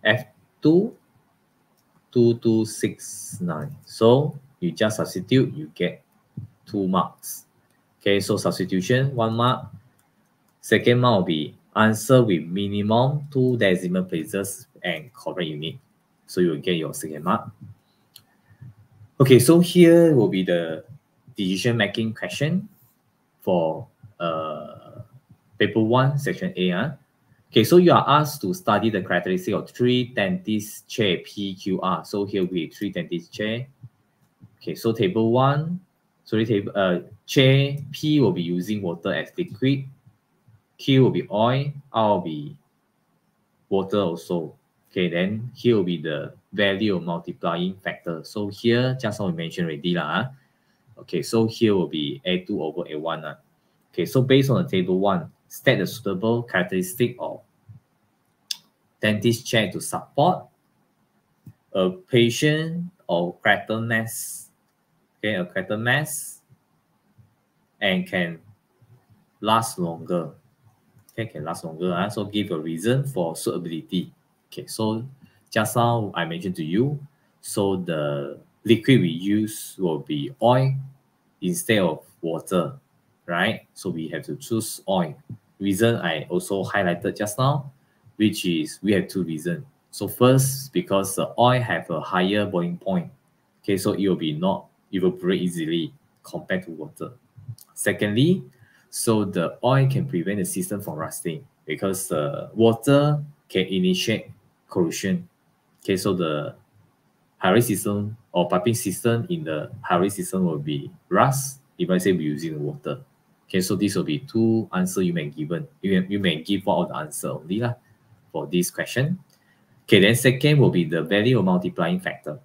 F2, 2269. So you just substitute, you get 2 marks. Okay, so substitution, 1 mark. Second mark will be answer with minimum 2 decimal places and correct unit. So you will get your second mark. Okay, so here will be the decision making question for paper 1, section A. Okay, so you are asked to study the characteristic of 3 dentist chair PQR. So here we 3 dentist chair. Okay, so table 1, chair P will be using water as liquid. Q will be oil, R will be water also. Okay, then here will be the value of multiplying factor. So here, just now we mentioned already. Okay, so here will be A2 over A1. Okay, so based on the table 1, state the suitable characteristic of dentist chair to support a patient of crater mass. Okay, a crater mass and can last longer. Okay, can last longer. So give a reason for suitability. Okay, so just now I mentioned to you, so the liquid we use will be oil instead of water, right? So we have to choose oil. Reason I also highlighted just now, which is we have 2 reasons. So first, because the oil have a higher boiling point. Okay, so it will be not evaporate easily compared to water. Secondly, so the oil can prevent the system from rusting because water can initiate corrosion. Okay, so the high system or piping system in the high system will be rust if I say we're using water. Okay, so this will be 2 answers you may given. You may give out the answer only for this question. Okay, then second will be the value of multiplying factor.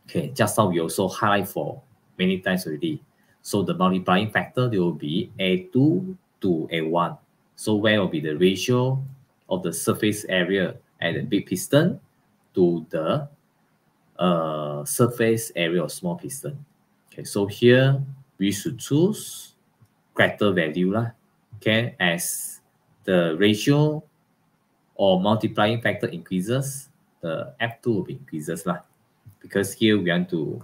Okay, just now we also highlight for many times already. So the multiplying factor, there will be A2 to A1. So where will be the ratio of the surface area at the big piston to the surface area of small piston. Okay, so here we should choose greater value okay, as the ratio or multiplying factor increases, the F2 will be increases because here we want to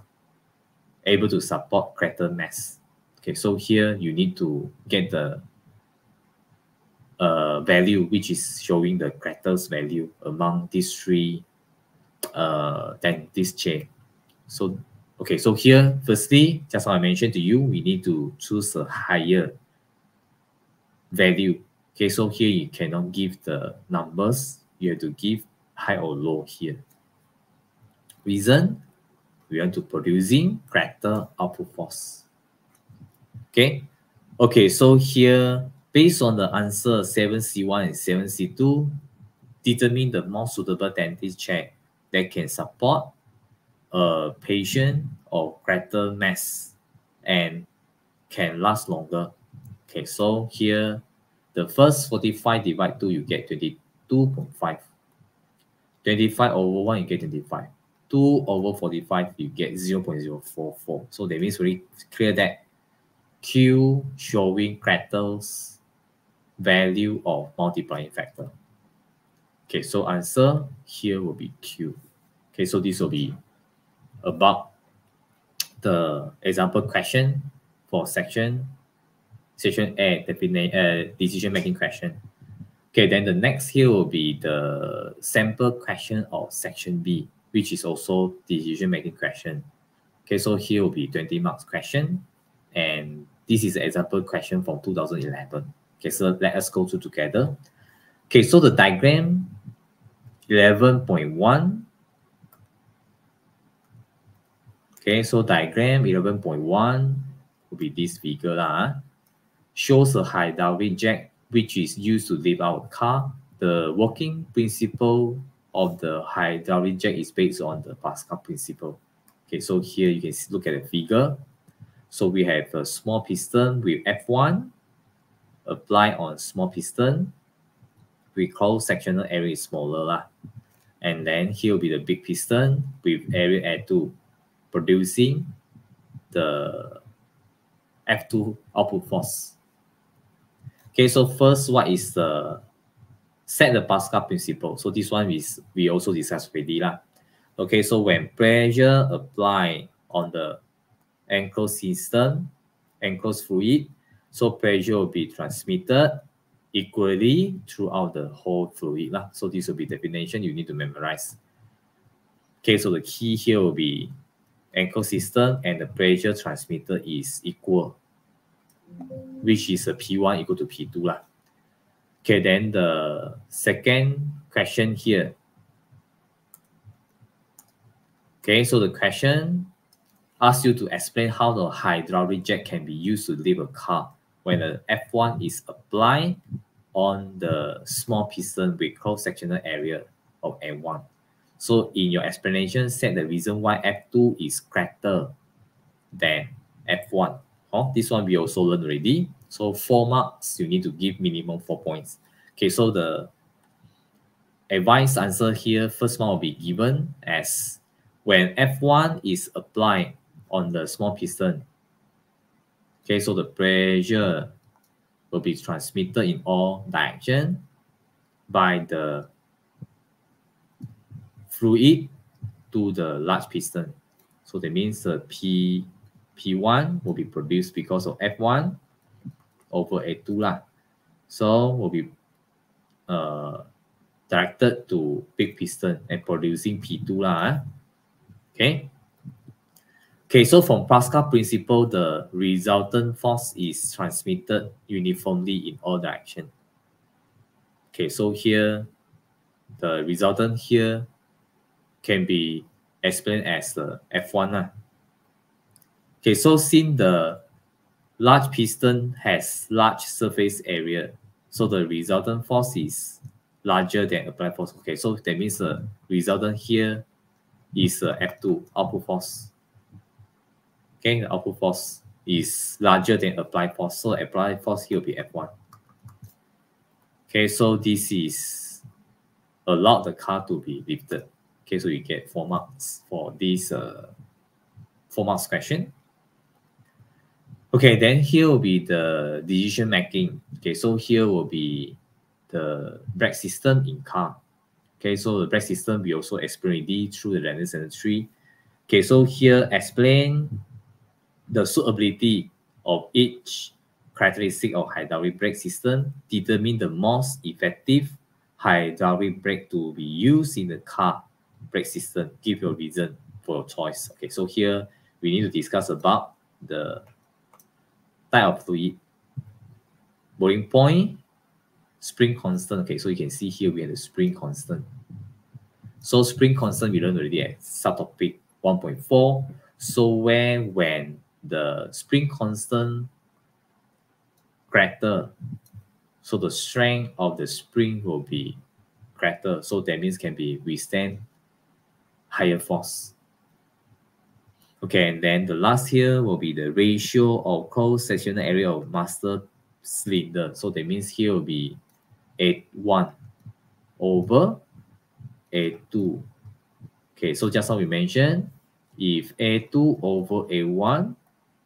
able to support greater mass. Okay, so here you need to get the value which is showing the greatest value among these 3 than this chair. So okay, so here firstly, just as I mentioned to you, we need to choose a higher value Okay, so here you cannot give the numbers. You have to give high or low here. Reason, we want to producing character output force. Okay, okay, so here, based on the answer 7C1 and 7C2, determine the most suitable dentist chair that can support a patient or character mass and can last longer. Okay, so here, the first 45 divide 2, you get 22.5. 25 over 1, you get 25. 2 over 45, you get 0.044. So that means very clear that Q showing characters value of multiplying factor. Okay, so answer here will be Q. Okay, so this will be about the example question for section A, decision making question. Okay, then the next here will be the sample question of section B, which is also decision making question. Okay, so here will be 20 marks question, and this is an example question from 2011. Okay, so let us go through together. Okay, so the diagram 11.1. Okay, so diagram 11.1 will be this figure lah. Shows a hydraulic jack which is used to lift our car. The working principle of the hydraulic jack is based on the Pascal principle. Okay, so here you can look at the figure. So we have a small piston with F1 apply on small piston. We call sectional area is smaller lah. And then here will be the big piston with area F2 producing the F2 output force. Okay, so first, what is the set the Pascal principle? So this one is we also discussed already lah. Okay, so when pressure apply on the enclosed system, enclosed fluid, so pressure will be transmitted equally throughout the whole fluid lah. So this will be definition you need to memorize. Okay, so the key here will be enclosed system and the pressure transmitted is equal, which is a P1 equal to P2 lah. Okay, then the second question here. Okay, so the question asks you to explain how the hydraulic jack can be used to lift a car when the F1 is applied on the small piston with cross-sectional area of F1. So in your explanation, set the reason why F2 is greater than F1. Oh, this one we also learned already. So 4 marks, you need to give minimum 4 points. Okay, so the advice answer here, first one will be given as when F1 is applied on the small piston. Okay, so the pressure will be transmitted in all directions by the fluid to the large piston. So that means the P1 will be produced because of F1 over A2 lah. So will be directed to big piston and producing P2 lah. Okay. Okay, so from Pascal principle, the resultant force is transmitted uniformly in all directions. Okay, so here, the resultant here can be explained as the F1 lah. Okay, so since the large piston has large surface area, so the resultant force is larger than applied force. Okay, so that means the resultant here is F2, output force. Okay, the output force is larger than applied force, so applied force here will be F1. Okay, so this is allow the car to be lifted. Okay, so you get 4 marks for this 4 marks question. Okay, then here will be the decision making. Okay, so here will be the brake system in car. Okay, so the brake system we also explained through the lesson 3. Okay, so here explain the suitability of each characteristic of hydraulic brake system, determine the most effective hydraulic brake to be used in the car brake system. Give your reason for your choice. Okay, so here we need to discuss about the type of fluid, boiling point, spring constant. Okay, so you can see here we have the spring constant. So spring constant we learned already at subtopic 1.4. So when the spring constant greater, so the strength of the spring will be greater. So that means can be withstand higher force. Okay, and then the last here will be the ratio of cross-sectional area of master cylinder. So that means here will be A1 over A2. Okay, so just now we mentioned, if A2 over A1,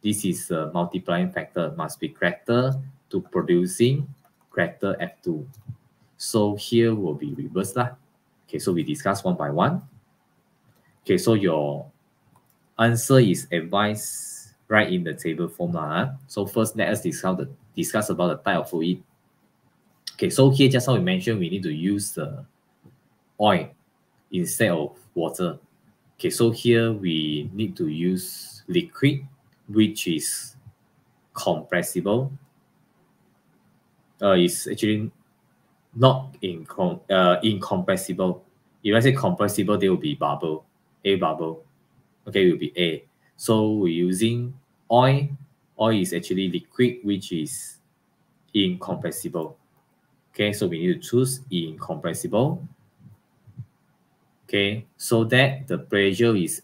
this is a multiplying factor, must be greater to producing greater F2. So here will be reversed lah. Okay, so we discuss one by one. Okay, so your answer is advised right in the table form lah. So first, let us discuss about the type of fluid. Okay, so here just now we mentioned we need to use the oil instead of water. Okay, so here we need to use liquid, which is compressible. It's actually not incompressible. If I say compressible, there will be bubble, a bubble. Okay, it will be A. So we're using oil. Oil is actually liquid, which is incompressible. Okay, so we need to choose incompressible. Okay, so that the pressure is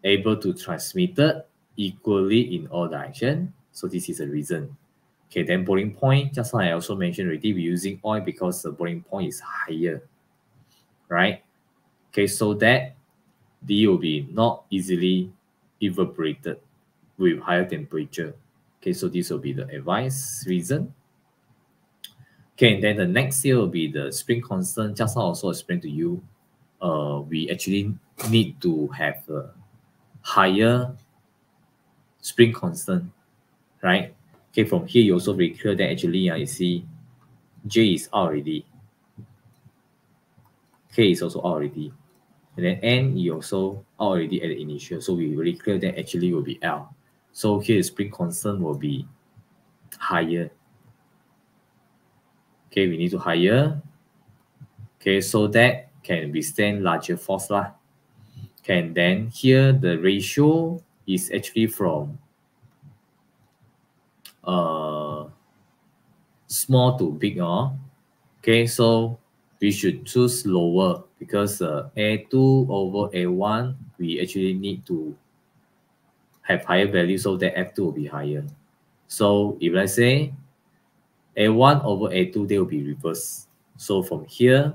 able to transmit equally in all directions. So this is the reason. Okay, then boiling point, just like I also mentioned already, we're using oil because the boiling point is higher, right? Okay, so that D will be not easily evaporated with higher temperature. Okay, so this will be the advice reason. Okay, and then the next here will be the spring constant. Just now I also explained to you, we actually need to have a higher spring constant, right? Okay, from here you also very clear that actually you see J is out already. K is also out already. And then N is also out already at the initial. So we really clear that actually will be L. So here the spring constant will be higher. Okay, we need to higher. Okay, so that can withstand larger force lah. Okay, and then here the ratio is actually from small to big. Okay, so we should choose lower because A2 over A1, we actually need to have higher value so that F2 will be higher. So if let's say A1 over A2, they will be reversed. So from here,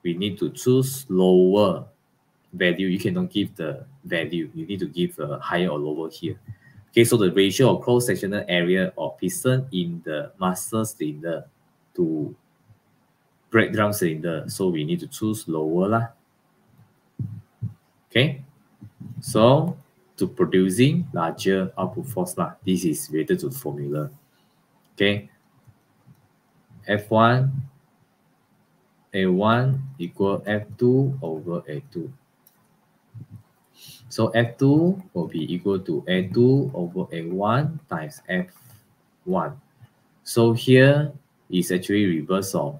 we need to choose lower value. You cannot give the value. You need to give a higher or lower here. Okay, so the ratio of cross-sectional area of piston in the master cylinder to breakdown cylinder. So we need to choose lower lah. Okay, so to producing larger output force lah. This is related to the formula. Okay, F1 A1 equal F2 over A2. So F2 will be equal to A2 over A1 times F1. So here is actually reverse of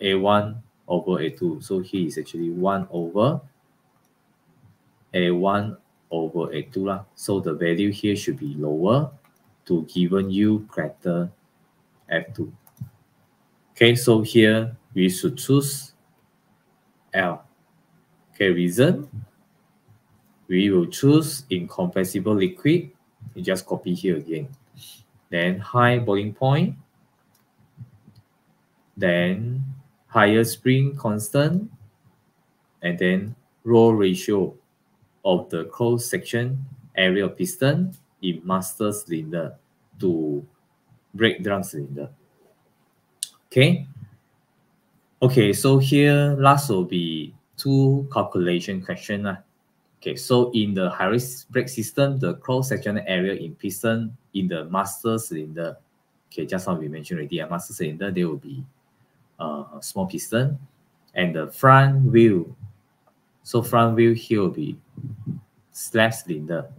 A1 over A2. So here is actually 1 over A1 over A2 lah. So the value here should be lower to given you greater F2. Okay, so here we should choose L. Okay, reason we will choose incompressible liquid. You just copy here again. Then high boiling point. Then higher spring constant. And then roll ratio of the cross-section area of piston in master cylinder to breakdown cylinder. Okay. Okay, so here last will be two calculation question. Okay, so in the high-risk brake system, the cross-sectional area in piston in the master cylinder. Okay, just now we mentioned already, a master cylinder, there will be a small piston. And the front wheel, so front wheel here will be slab cylinder.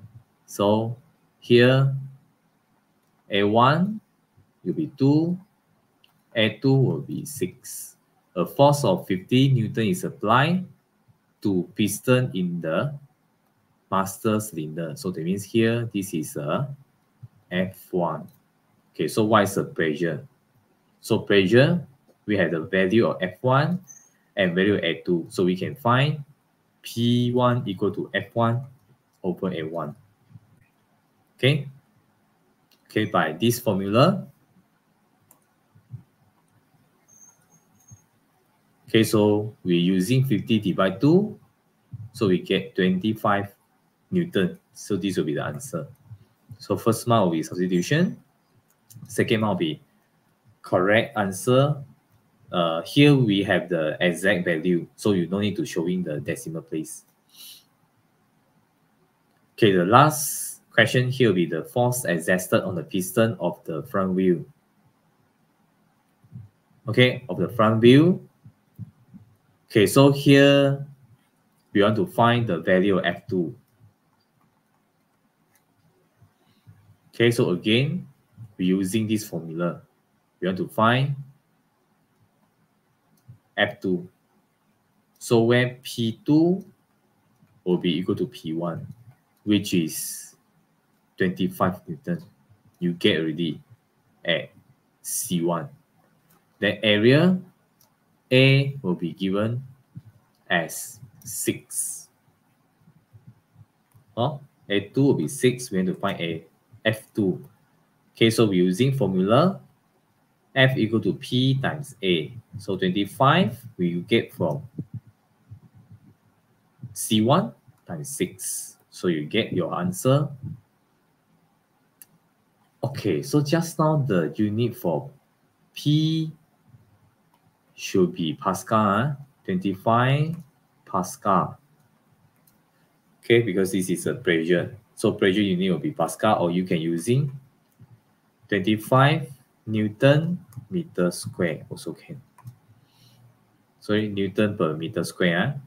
So here, A1 will be 2, A2 will be 6. A force of 50 Newton is applied to piston in the master cylinder. So that means here, this is a F1. Okay, so what is the pressure? So pressure, we have the value of F1 and value of A2. So we can find P1 equal to F1 over A1. Okay? Okay, by this formula. Okay, so we're using 50 divided 2. So we get 25 Newton. So this will be the answer. So first one will be substitution. Second one will be correct answer. Here we have the exact value. So you don't need to show in the decimal place. Okay, the last question here will be the force exerted on the piston of the front wheel. Okay, of the front wheel. Okay, so here we want to find the value of F2. Okay, so again, we're using this formula. We want to find F2. So where P2 will be equal to P1, which is 25 Newton. You get already at C1. The area A will be given as 6. A2 will be 6. We have to find a F2. Okay, so we're using formula F equal to P times A. So 25 we get from C1 times 6. So you get your answer. Okay, so just now the unit for P should be Pascal, 25 Pascal. Okay, because this is a pressure. So pressure unit will be Pascal, or you can using 25 Newton meter square also can. Sorry, Newton per meter square.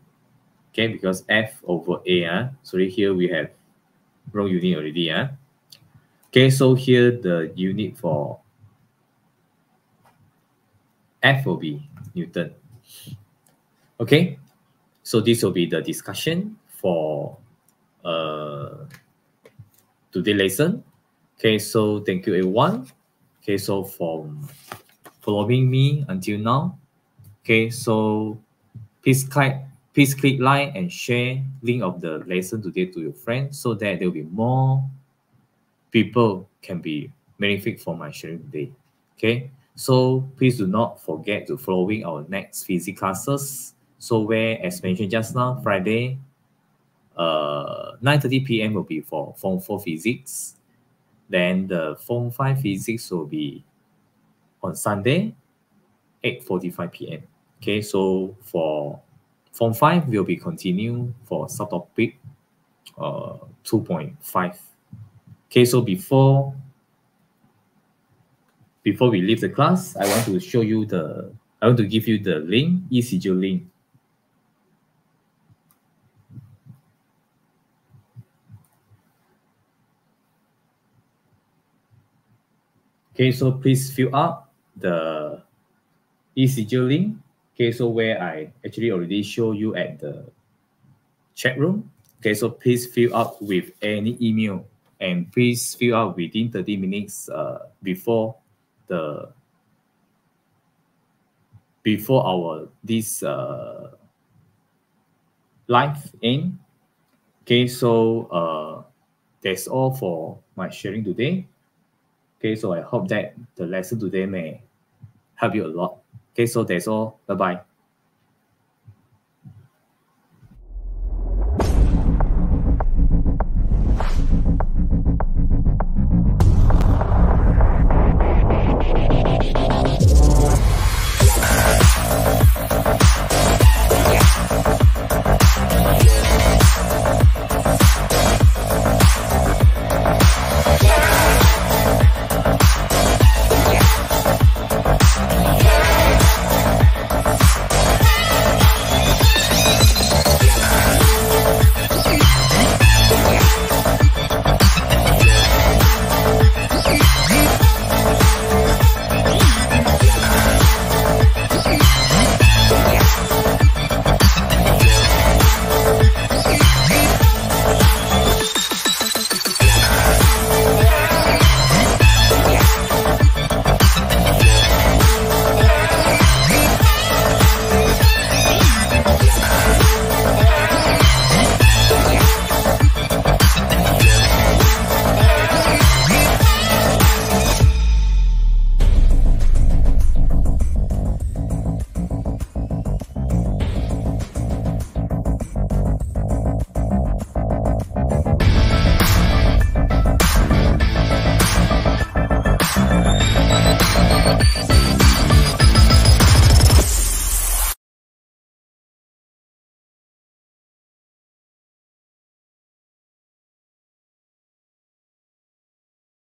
Okay, because F over A. Sorry, here we have wrong unit already. Okay, so here the unit for F will be Newton. Okay, so this will be the discussion for today's lesson. Okay, so thank you everyone. Okay, so for following me until now. Okay, so please click like and share link of the lesson today to your friends so that there will be more people can be benefit from my sharing today. Okay, so please do not forget to following our next physics classes. So where, as mentioned just now, Friday, 9:30 p.m. will be for Form 4 Physics. Then the Form 5 Physics will be on Sunday, 8:45 p.m. Okay, so for Form 5, we'll be continue for subtopic 2.5. Okay, so before we leave the class, I want to give you the link, eCJO link. Okay, so please fill up the eCJO link. Okay, so where I actually already show you at the chat room. Okay, so please fill up with any email, and please fill up within 30 minutes before our this live end. Okay, so that's all for my sharing today. Okay, so I hope that the lesson today may help you a lot. Okay, so that's all. Bye-bye.